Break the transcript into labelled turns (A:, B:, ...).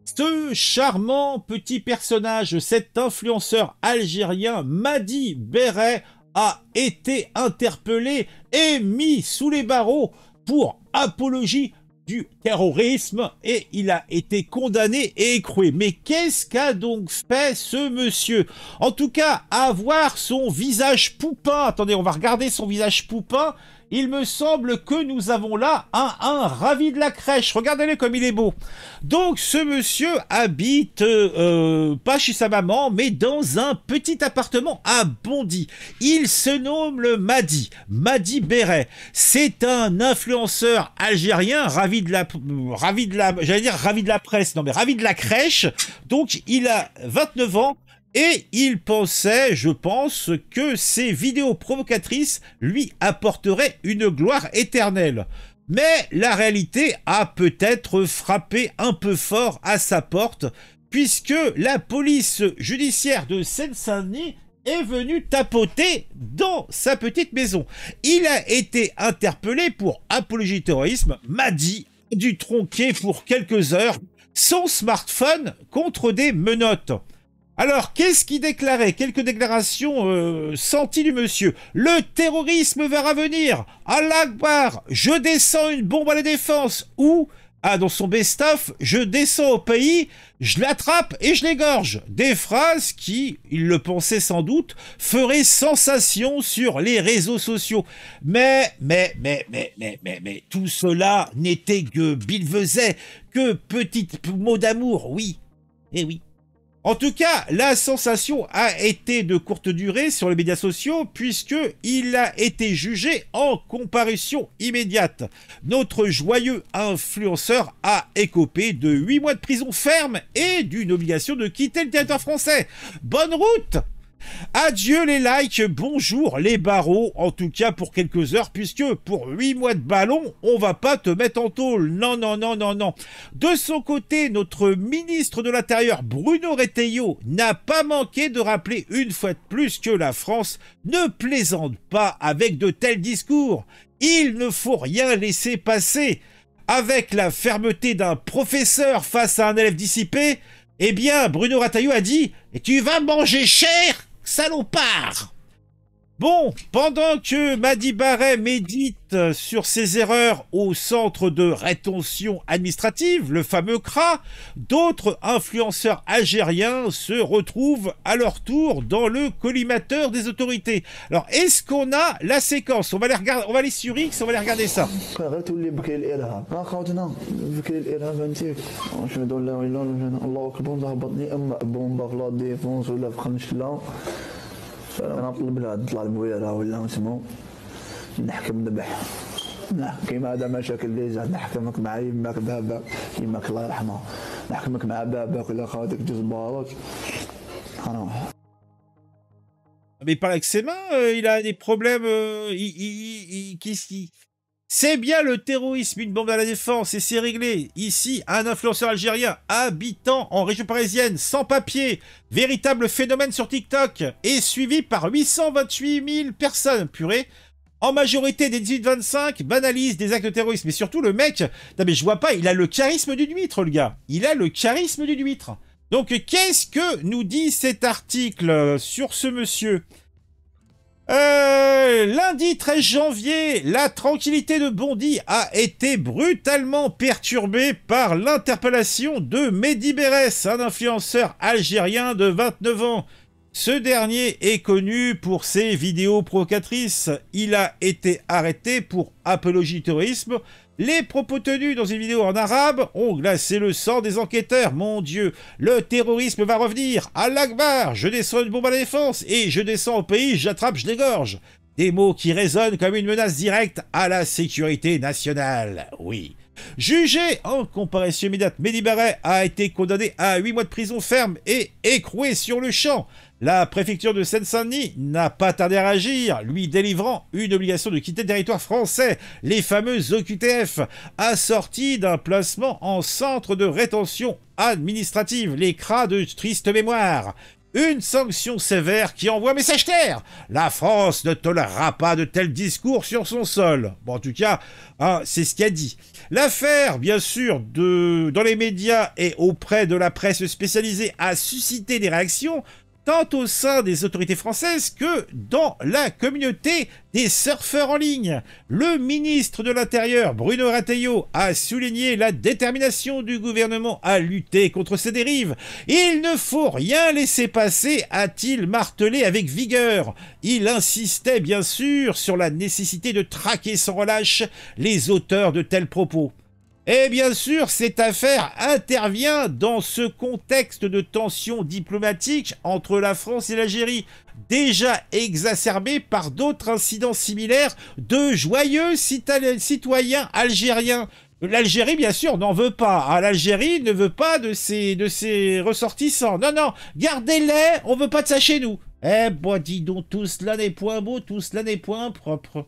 A: Ce charmant petit personnage, cet influenceur algérien Mady Berray, a été interpellé et mis sous les barreaux pour apologie du terrorisme et il a été condamné et écroué. Mais qu'est-ce qu'a donc fait ce monsieur? En tout cas, avoir son visage poupin, attendez, on va regarder son visage poupin. Il me semble que nous avons là un ravi de la crèche. Regardez-le comme il est beau. Donc ce monsieur habite pas chez sa maman, mais dans un petit appartement à Bondy. Il se nomme le Mady Berray. C'est un influenceur algérien, ravi de la presse, non mais ravi de la crèche. Donc il a 29 ans. Et il pensait, je pense, que ces vidéos provocatrices lui apporteraient une gloire éternelle. Mais la réalité a peut-être frappé un peu fort à sa porte, puisque la police judiciaire de Seine-Saint-Denis est venue tapoter dans sa petite maison. Il a été interpellé pour apologie du terrorisme. Mady a dû tronquer pour quelques heures son smartphone contre des menottes. Alors, qu'est-ce qu'il déclarait? Quelques déclarations senties du monsieur. Le terrorisme va revenir. Allah Akbar. Je descends une bombe à la défense. Ou, dans son best-of, je descends au pays, je l'attrape et je l'égorge. Des phrases qui, il le pensait sans doute, feraient sensation sur les réseaux sociaux. Mais, tout cela n'était que billevesée, que petites mots d'amour, oui. Eh oui. En tout cas, la sensation a été de courte durée sur les médias sociaux puisqu'il a été jugé en comparution immédiate. Notre joyeux influenceur a écopé de 8 mois de prison ferme et d'une obligation de quitter le territoire français. Bonne route! Adieu les likes, bonjour les barreaux, en tout cas pour quelques heures, puisque pour 8 mois de ballon, on va pas te mettre en tôle. Non. De son côté, notre ministre de l'Intérieur, Bruno Retailleau, n'a pas manqué de rappeler une fois de plus que la France ne plaisante pas avec de tels discours. Il ne faut rien laisser passer. Avec la fermeté d'un professeur face à un élève dissipé, eh bien, Bruno Retailleau a dit « Et tu vas manger cher, salopard !» Bon, pendant que Mady Berray médite sur ses erreurs au centre de rétention administrative, le fameux CRA, d'autres influenceurs algériens se retrouvent à leur tour dans le collimateur des autorités. Alors, est-ce qu'on a la séquence? On va les regarder, on va aller sur X, on va aller regarder ça.
B: نطلب لها تطلع المويرة ولا نسمو نحكم ذبح كيما هذا مشاكل اللي زاد نحكمك مع يماك بابا يماك الله يرحمها نحكمك مع باباك ولا خالتك جزبارك هنروح.
A: Mais il parle avec ses mains, il a des problèmes, qu'est-ce qui... C'est bien le terrorisme, une bombe à la défense, et c'est réglé. Ici, un influenceur algérien habitant en région parisienne, sans papier, véritable phénomène sur TikTok, est suivi par 828 000 personnes, purée. En majorité des 18-25 banalisent des actes de terrorisme. Mais surtout, le mec, non mais je vois pas, il a le charisme d'une huître, le gars. Il a le charisme d'une huître. Donc, qu'est-ce que nous dit cet article sur ce monsieur ? Lundi 13 janvier, la tranquillité de Bondy a été brutalement perturbée par l'interpellation de Mady Berray, un influenceur algérien de 29 ans. Ce dernier est connu pour ses vidéos provocatrices. Il a été arrêté pour apologie du terrorisme. Les propos tenus dans une vidéo en arabe ont glacé le sang des enquêteurs. Mon Dieu, le terrorisme va revenir. Allah Akbar, je descends une bombe à la défense et je descends au pays, j'attrape, je l'égorge. Des mots qui résonnent comme une menace directe à la sécurité nationale. Oui. Jugé en comparution immédiate, Mady Berray a été condamné à 8 mois de prison ferme et écroué sur le champ. La préfecture de Seine-Saint-Denis n'a pas tardé à réagir, lui délivrant une obligation de quitter le territoire français, les fameuses OQTF, assorties d'un placement en centre de rétention administrative, les CRA de triste mémoire. une sanction sévère qui envoie un message clair. La France ne tolérera pas de tels discours sur son sol. Bon, en tout cas, hein, c'est ce qu'il a dit. L'affaire, bien sûr, dans les médias et auprès de la presse spécialisée a suscité des réactions tant au sein des autorités françaises que dans la communauté des surfeurs en ligne. Le ministre de l'Intérieur, Bruno Retailleau, a souligné la détermination du gouvernement à lutter contre ces dérives. Il ne faut rien laisser passer, a-t-il martelé avec vigueur. Il insistait bien sûr sur la nécessité de traquer sans relâche les auteurs de tels propos. Et bien sûr, cette affaire intervient dans ce contexte de tension diplomatique entre la France et l'Algérie, déjà exacerbé par d'autres incidents similaires de joyeux citoyens algériens. L'Algérie, bien sûr, n'en veut pas. L'Algérie ne veut pas de ses ressortissants. Non, non, gardez-les, on veut pas de ça chez nous. Eh, bon, dis donc, tout cela n'est point beau, tout cela n'est point propre.